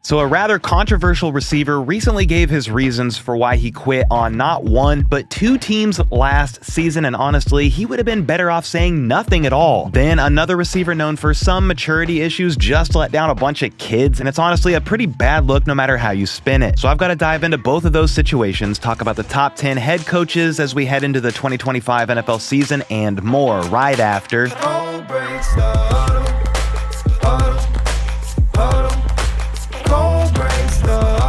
So a rather controversial receiver recently gave his reasons for why he quit on not one, but two teams last season, and honestly, he would have been better off saying nothing at all. Then another receiver known for some maturity issues just let down a bunch of kids, and it's honestly a pretty bad look no matter how you spin it. So I've got to dive into both of those situations, talk about the top 10 head coaches as we head into the 2025 NFL season, and more right after.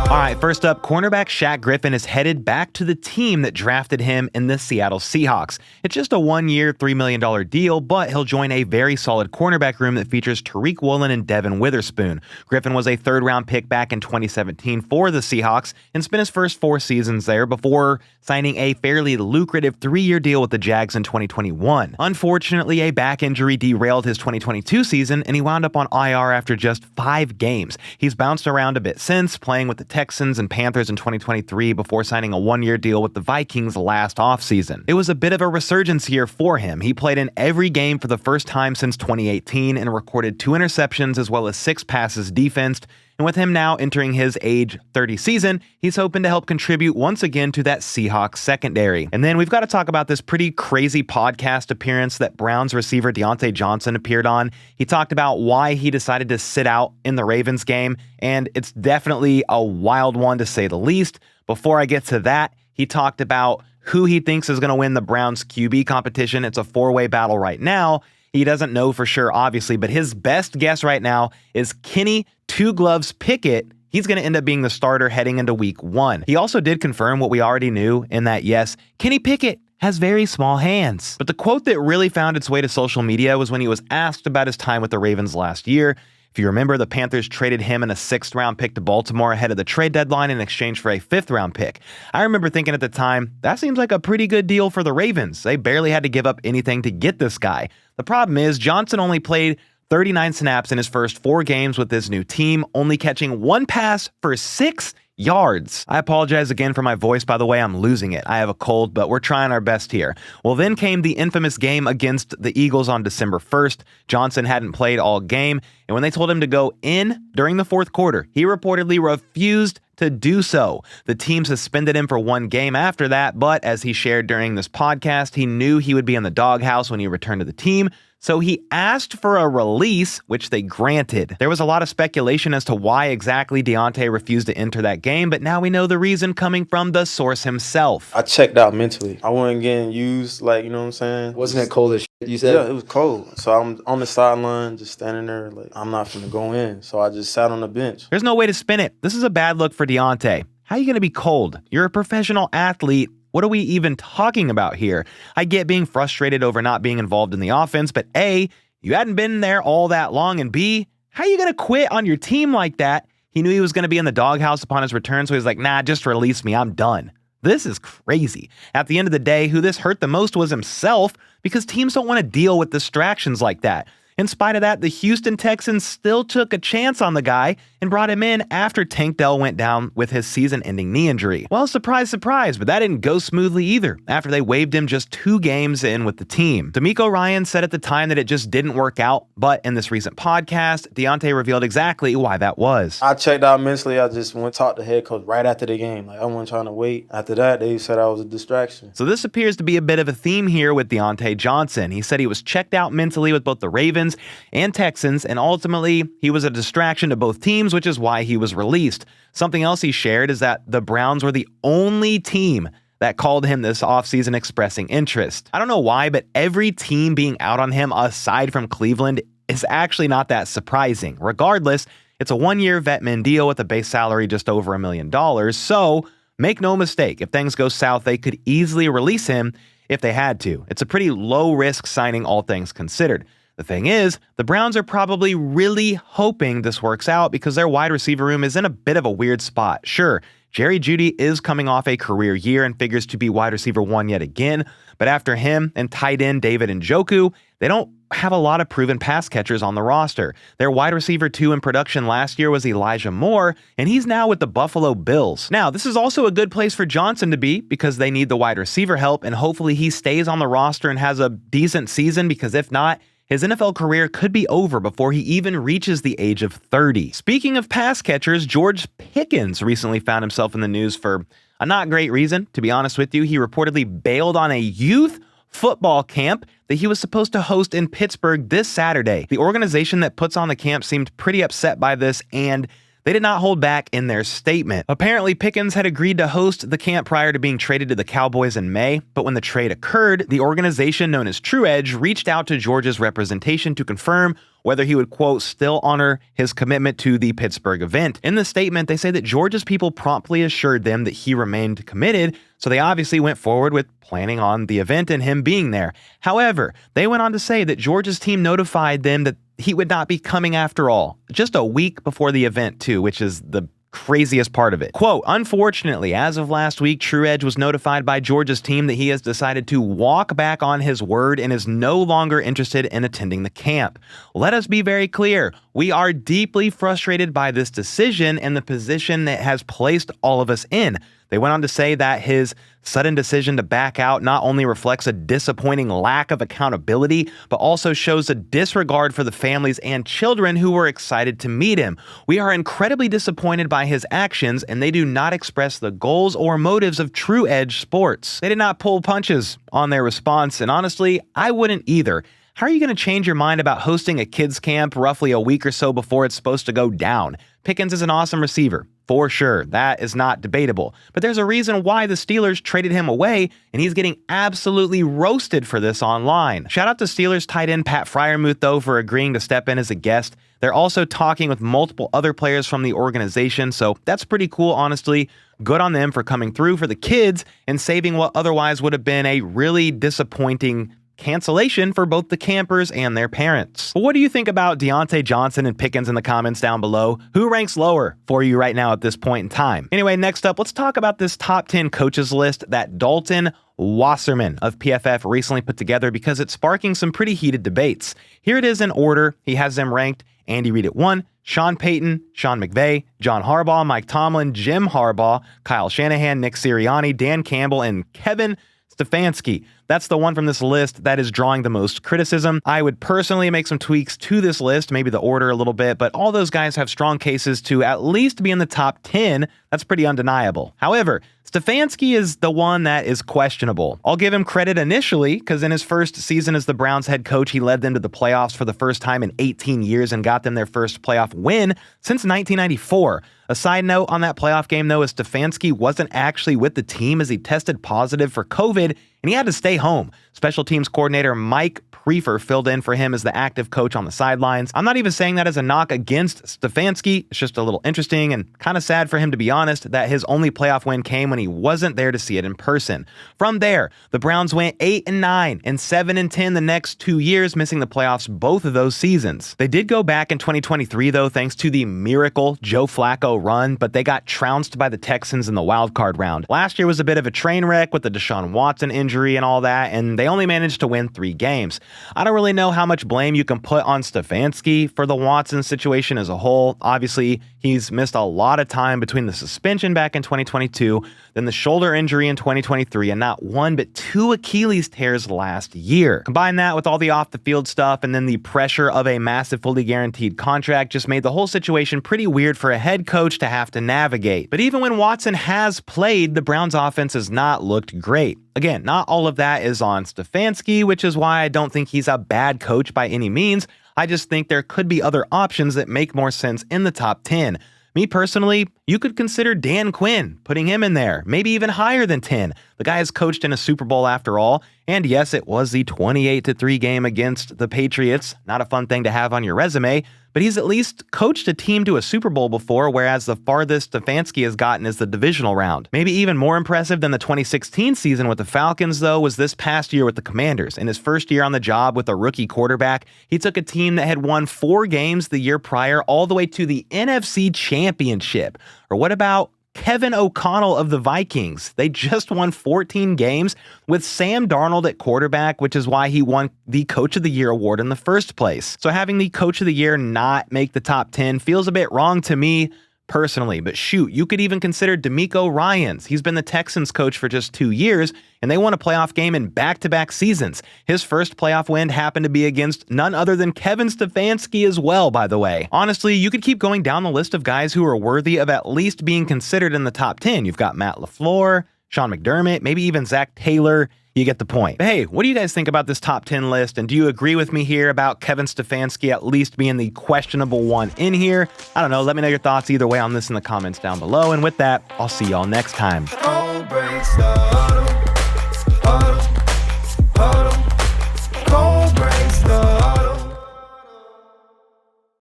Alright, first up, cornerback Shaq Griffin is headed back to the team that drafted him in the Seattle Seahawks. It's just a one-year, $3 million deal, but he'll join a very solid cornerback room that features Tariq Woolen and Devin Witherspoon. Griffin was a third-round pick back in 2017 for the Seahawks and spent his first 4 seasons there before signing a fairly lucrative 3-year deal with the Jags in 2021. Unfortunately, a back injury derailed his 2022 season, and he wound up on IR after just 5 games. He's bounced around a bit since, playing with the Texans and Panthers in 2023 before signing a 1-year deal with the Vikings last offseason. It was a bit of a resurgence year for him. He played in every game for the first time since 2018 and recorded 2 interceptions as well as 6 passes defensed. And with him now entering his age 30 season, he's hoping to help contribute once again to that Seahawks secondary. And then we've got to talk about this pretty crazy podcast appearance that Browns receiver Diontae Johnson appeared on. He talked about why he decided to sit out in the Ravens game, and it's definitely a wild one to say the least. Before I get to that, he talked about who he thinks is going to win the Browns QB competition. It's a 4-way battle right now. He doesn't know for sure, obviously, but his best guess right now is Kenny Two Gloves Pickett. He's going to end up being the starter heading into week 1. He also did confirm what we already knew in that, yes, Kenny Pickett has very small hands. But the quote that really found its way to social media was when he was asked about his time with the Ravens last year. If you remember, the Panthers traded him and a 6th-round pick to Baltimore ahead of the trade deadline in exchange for a 5th-round pick. I remember thinking at the time, that seems like a pretty good deal for the Ravens. They barely had to give up anything to get this guy. The problem is, Johnson only played 39 snaps in his first 4 games with this new team, only catching 1 pass for 6 yards. I apologize again for my voice, by the way. I'm losing it. I have a cold, but we're trying our best here. Well, then came the infamous game against the Eagles on December 1st. Johnson hadn't played all game, and when they told him to go in during the 4th quarter, he reportedly refused to do so. The team suspended him for 1 game after that, but as he shared during this podcast, he knew he would be in the doghouse when he returned to the team. So he asked for a release, which they granted. There was a lot of speculation as to why exactly Diontae refused to enter that game, but now we know the reason coming from the source himself. I checked out mentally. I wasn't getting used, like, you know what I'm saying? Wasn't it cold as shit, you said? Yeah, it was cold. So I'm on the sideline, just standing there, like, I'm not finna go in. So I just sat on the bench. There's no way to spin it. This is a bad look for Diontae. How are you going to be cold? You're a professional athlete. What are we even talking about here? I get being frustrated over not being involved in the offense, but A, you hadn't been there all that long, and B, how are you going to quit on your team like that? He knew he was going to be in the doghouse upon his return, so he's like, nah, just release me. I'm done. This is crazy. At the end of the day, who this hurt the most was himself, because teams don't want to deal with distractions like that. In spite of that, the Houston Texans still took a chance on the guy and brought him in after Tank Dell went down with his season-ending knee injury. Well, surprise, surprise, but that didn't go smoothly either after they waived him just 2 games in with the team. Demeco Ryans said at the time that it just didn't work out, but in this recent podcast, Diontae revealed exactly why that was. I checked out mentally. I just went to talk to the head coach right after the game. Like, I wasn't trying to wait. After that, they said I was a distraction. So this appears to be a bit of a theme here with Diontae Johnson. He said he was checked out mentally with both the Ravens and Texans, and ultimately he was a distraction to both teams, which is why he was released. Something else he shared is that the Browns were the only team that called him this offseason expressing interest. I don't know why, but every team being out on him aside from Cleveland is actually not that surprising. Regardless, it's a 1-year vet min deal with a base salary just over $1 million, so make no mistake, if things go south, they could easily release him if they had to. It's a pretty low-risk signing, all things considered. The thing is, the Browns are probably really hoping this works out because their wide receiver room is in a bit of a weird spot. Sure, Jerry Jeudy is coming off a career year and figures to be wide receiver 1 yet again, but after him and tight end David Njoku, they don't have a lot of proven pass catchers on the roster. Their wide receiver 2 in production last year was Elijah Moore, and he's now with the Buffalo Bills. Now, this is also a good place for Johnson to be because they need the wide receiver help, and hopefully he stays on the roster and has a decent season, because if not, his NFL career could be over before he even reaches the age of 30. Speaking of pass catchers, George Pickens recently found himself in the news for a not great reason, to be honest with you. He reportedly bailed on a youth football camp that he was supposed to host in Pittsburgh this Saturday. The organization that puts on the camp seemed pretty upset by this, and they did not hold back in their statement. Apparently, Pickens had agreed to host the camp prior to being traded to the Cowboys in May, but when the trade occurred, the organization known as True Edge reached out to George's representation to confirm whether he would, quote, still honor his commitment to the Pittsburgh event. In the statement, they say that George's people promptly assured them that he remained committed, so they obviously went forward with planning on the event and him being there. However, they went on to say that George's team notified them that he would not be coming after all, just a week before the event too, which is the craziest part of it. Quote, unfortunately, as of last week, True Edge was notified by George's team that he has decided to walk back on his word and is no longer interested in attending the camp. Let us be very clear. We are deeply frustrated by this decision and the position that has placed all of us in. They went on to say that his sudden decision to back out not only reflects a disappointing lack of accountability, but also shows a disregard for the families and children who were excited to meet him. We are incredibly disappointed by his actions, and they do not express the goals or motives of True Edge Sports. They did not pull punches on their response, and honestly, I wouldn't either. How are you going to change your mind about hosting a kids camp roughly a week or so before it's supposed to go down? Pickens is an awesome receiver, for sure. That is not debatable. But there's a reason why the Steelers traded him away, and he's getting absolutely roasted for this online. Shout out to Steelers tight end Pat Freiermuth, though, for agreeing to step in as a guest. They're also talking with multiple other players from the organization, so that's pretty cool, honestly. Good on them for coming through for the kids and saving what otherwise would have been a really disappointing cancellation for both the campers and their parents. But what do you think about Diontae Johnson and Pickens in the comments down below? Who ranks lower for you right now at this point in time? Anyway, next up, let's talk about this top 10 coaches list that Dalton Wasserman of PFF recently put together because it's sparking some pretty heated debates. Here it is in order. He has them ranked: Andy Reid at 1, Sean Payton, Sean McVay, John Harbaugh, Mike Tomlin, Jim Harbaugh, Kyle Shanahan, Nick Sirianni, Dan Campbell, and Kevin Stefanski. That's the one from this list that is drawing the most criticism. I would personally make some tweaks to this list, maybe the order a little bit, but all those guys have strong cases to at least be in the top 10. That's pretty undeniable. However, Stefanski is the one that is questionable. I'll give him credit initially because in his first season as the Browns head coach, he led them to the playoffs for the first time in 18 years and got them their first playoff win since 1994. A side note on that playoff game, though, is Stefanski wasn't actually with the team as he tested positive for COVID and he had to stay home. Special teams coordinator Mike Prefer filled in for him as the active coach on the sidelines. I'm not even saying that as a knock against Stefanski. It's just a little interesting and kind of sad for him, to be honest, that his only playoff win came when he wasn't there to see it in person. From there, the Browns went 8-9 and 7-10 the next 2 years, missing the playoffs both of those seasons. They did go back in 2023, though, thanks to the miracle Joe Flacco run, but they got trounced by the Texans in the wildcard round. Last year was a bit of a train wreck with the Deshaun Watson injury and all that, and they only managed to win 3 games. I don't really know how much blame you can put on Stefanski for the Watson situation as a whole. Obviously, he's missed a lot of time between the suspension back in 2022, then the shoulder injury in 2023, and not 1 but 2 Achilles tears last year. Combine that with all the off-the-field stuff, and then the pressure of a massive fully guaranteed contract just made the whole situation pretty weird for a head coach to have to navigate. But even when Watson has played, the Browns' offense has not looked great. Again, not all of that is on Stefanski, which is why I don't think he's a bad coach by any means. I just think there could be other options that make more sense in the top 10. Me personally, you could consider Dan Quinn, putting him in there, maybe even higher than 10. The guy has coached in a Super Bowl after all, and yes, it was the 28-3 game against the Patriots. Not a fun thing to have on your resume, but he's at least coached a team to a Super Bowl before, whereas the farthest Stefanski has gotten is the divisional round. Maybe even more impressive than the 2016 season with the Falcons, though, was this past year with the Commanders. In his first year on the job with a rookie quarterback, he took a team that had won 4 games the year prior all the way to the NFC Championship. Or what about Kevin O'Connell of the Vikings? They just won 14 games with Sam Darnold at quarterback, which is why he won the Coach of the Year award in the first place. So having the Coach of the Year not make the top 10 feels a bit wrong to me. personally, but shoot, you could even consider Demeco Ryans. He's been the Texans coach for just 2 years, and they won a playoff game in back-to-back seasons. His first playoff win happened to be against none other than Kevin Stefanski as well, by the way. Honestly, you could keep going down the list of guys who are worthy of at least being considered in the top 10. You've got Matt LaFleur, Sean McDermott, maybe even Zach Taylor. You get the point. But hey, what do you guys think about this top 10 list? And do you agree with me here about Kevin Stefanski at least being the questionable one in here? I don't know. Let me know your thoughts either way on this in the comments down below. And with that, I'll see y'all next time.